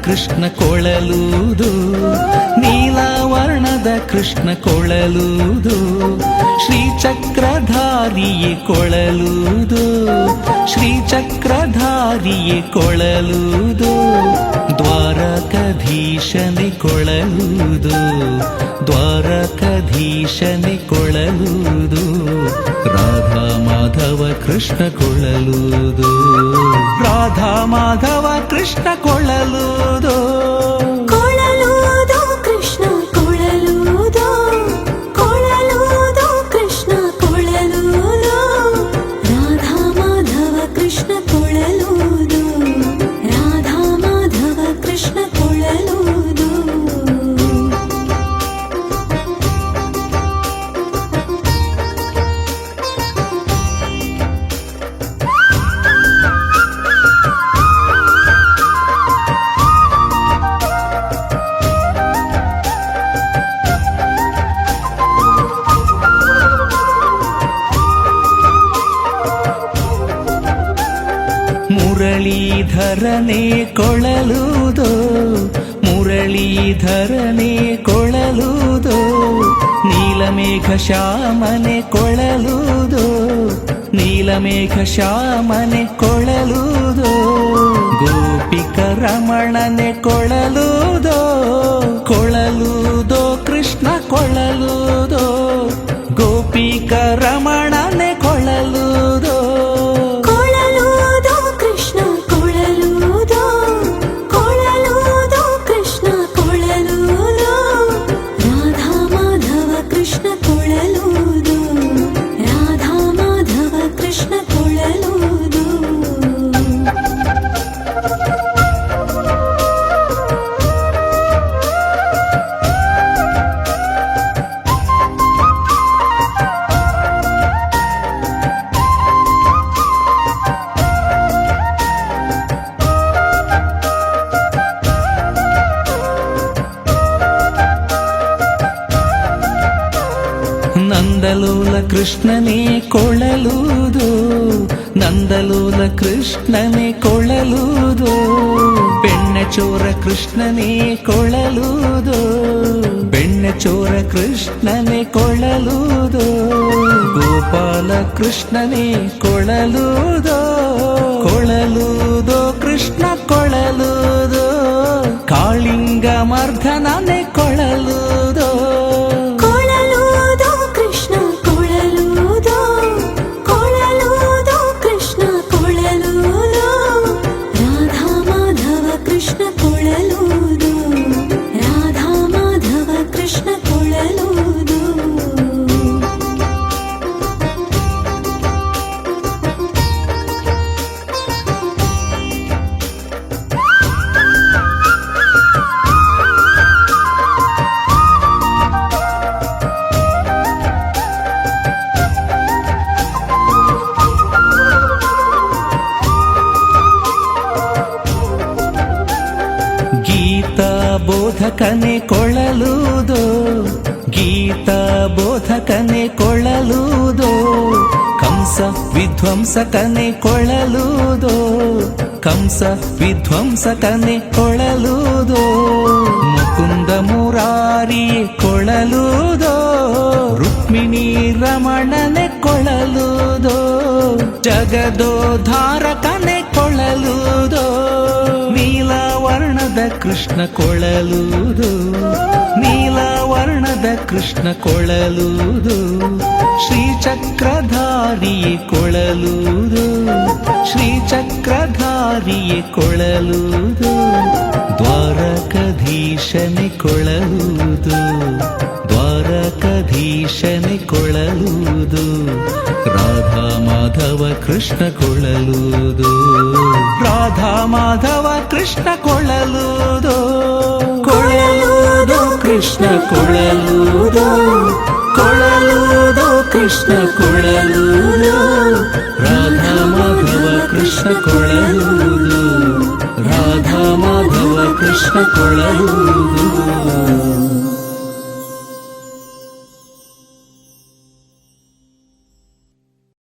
ಕೃಷ್ಣ ಕೊಳಲುವುದು, ನೀಲವರ್ಣದ ಕೃಷ್ಣ ಕೊಳಲುವುದು, ಶ್ರೀಚಕ್ರಧಾರಿಯೇ ಕೊಳಲುವುದು, ಶ್ರೀಚಕ್ರಧಾರಿಯೇ ಕೊಳಲುವುದು, ದ್ವಾರಕಾಧೀಶನೇ ಕೊಳಲುವುದು, ದ್ವಾರಕಾಧೀಶನೇ ಕೊಳಲುವುದು, ರಾಧಾ ಮಾಧವ ಕೃಷ್ಣ ಕೊಳಲುವುದು, ರಾಧಾ ಮಾಧವ ಕೃಷ್ಣ ಕೊಳಲುವುದು. ಕೊಳಲುವುದು ಕೃಷ್ಣ ಕೊಳಲುವುದು, ಕೊಳಲುವುದು ಕೃಷ್ಣ ಕೊಳಲುವುದು, ರಾಧಾ ಮಾಧವ ಕೃಷ್ಣ ಕೊಳಲುವುದು, ರಾಧಾ ಮಾಧವ ಕೃಷ್ಣ ಕೊಳಲುವುದು. ಮುರಳೀಧರನೇ ಕೊಳಲುವುದು, ಮುರಳೀಧರನೇ ಕೊಳಲುವುದು, ನೀಲಮೇಘ ಶ್ಯಾಮನೆ ಕೊಳಲುವುದು, ನೀಲಮೇಘ ಶ್ಯಾಮನೆ ಕೊಳಲುವುದು, ಗೋಪಿಕ ರಮಣನೆ ಕೊಳಲುವುದು, ಕೊಳಲುವುದು ಕೃಷ್ಣ ಕೊಳಲುವುದು, ಗೋಪಿಕ ರಮಣನೆ ಕೊಳಲುವುದು. ನಂದಲೋಲ ಕೃಷ್ಣನೇ ಕೊಳಲುವುದು, ನಂದಲೋಲ ಕೃಷ್ಣನೇ ಕೊಳಲುವುದು, ಬೆಣ್ಣೆಚೋರ ಕೃಷ್ಣನೇ ಕೊಳಲುವುದು, ಬೆಣ್ಣೆಚೋರ ಕೃಷ್ಣನೇ ಕೊಳಲುವುದು, ಗೋಪಾಲ ಕೃಷ್ಣನೇ ಕೊಳಲುವುದು, ಕೊಳಲುವುದು ಕೃಷ್ಣ ಕೊಳಲುವುದು, ಕಾಳಿಂಗ ಮರ್ಧನನೇ ಕೊಳಲುವುದು. ಗೀತಾ ಬೋಧಕನೆ ಕೊಳಲುವುದು, ಗೀತಾ ಬೋಧಕನೆ ಕೊಳಲುವುದು, ಕಂಸ ವಿಧ್ವಂಸಕನೆ ಕೊಳಲುವುದು, ಕಂಸ ವಿಧ್ವಂಸಕನೆ ಕೊಳಲುವುದು, ಮುಕುಂದ ಮುರಾರಿಯೇ ಕೊಳಲುವುದು, ರುಕ್ಮಿಣಿ ರಮಣನೆ ಕೊಳಲುವುದು, ಜಗದೋದ್ಧಾರಕನೆ ಕೊಳಲುವುದು, ನೀಲವರ್ಣದ ಕೃಷ್ಣ ಕೊಳಲುವುದು, ನೀಲವರ್ಣದ ಕೃಷ್ಣ ಕೊಳಲುವುದು, ಶ್ರೀಚಕ್ರಧಾರಿಯೇ ಕೊಳಲುವುದು, ಶ್ರೀಚಕ್ರಧಾರಿಯೇ ಕೊಳಲುವುದು, ದ್ವಾರಕಾಧೀಶನೇ ಕೊಳಲುವುದು, ದ್ವಾರಕಾಧೀಶನೇ ಕೊಳಲುವುದು, ರಾಧಾ ಮಾಧವ ಕೃಷ್ಣ ಕೊಳಲುವುದು, ರಾಧಾ ಮಾಧವ ಕೃಷ್ಣ ಕೊಳಲುವುದು, ಕೊಳಲುವುದು ಕೃಷ್ಣ ಕೊಳಲುವುದು, ಕೊಳಲುವುದು ಕೃಷ್ಣ ಕೊಳಲುವುದು, ರಾಧಾ ಮಾಧವ ಕೃಷ್ಣ ಕೊಳಲುವುದು, ರಾಧಾ ಮಾಧವ ಕೃಷ್ಣ ಕೊಳಲುವುದು.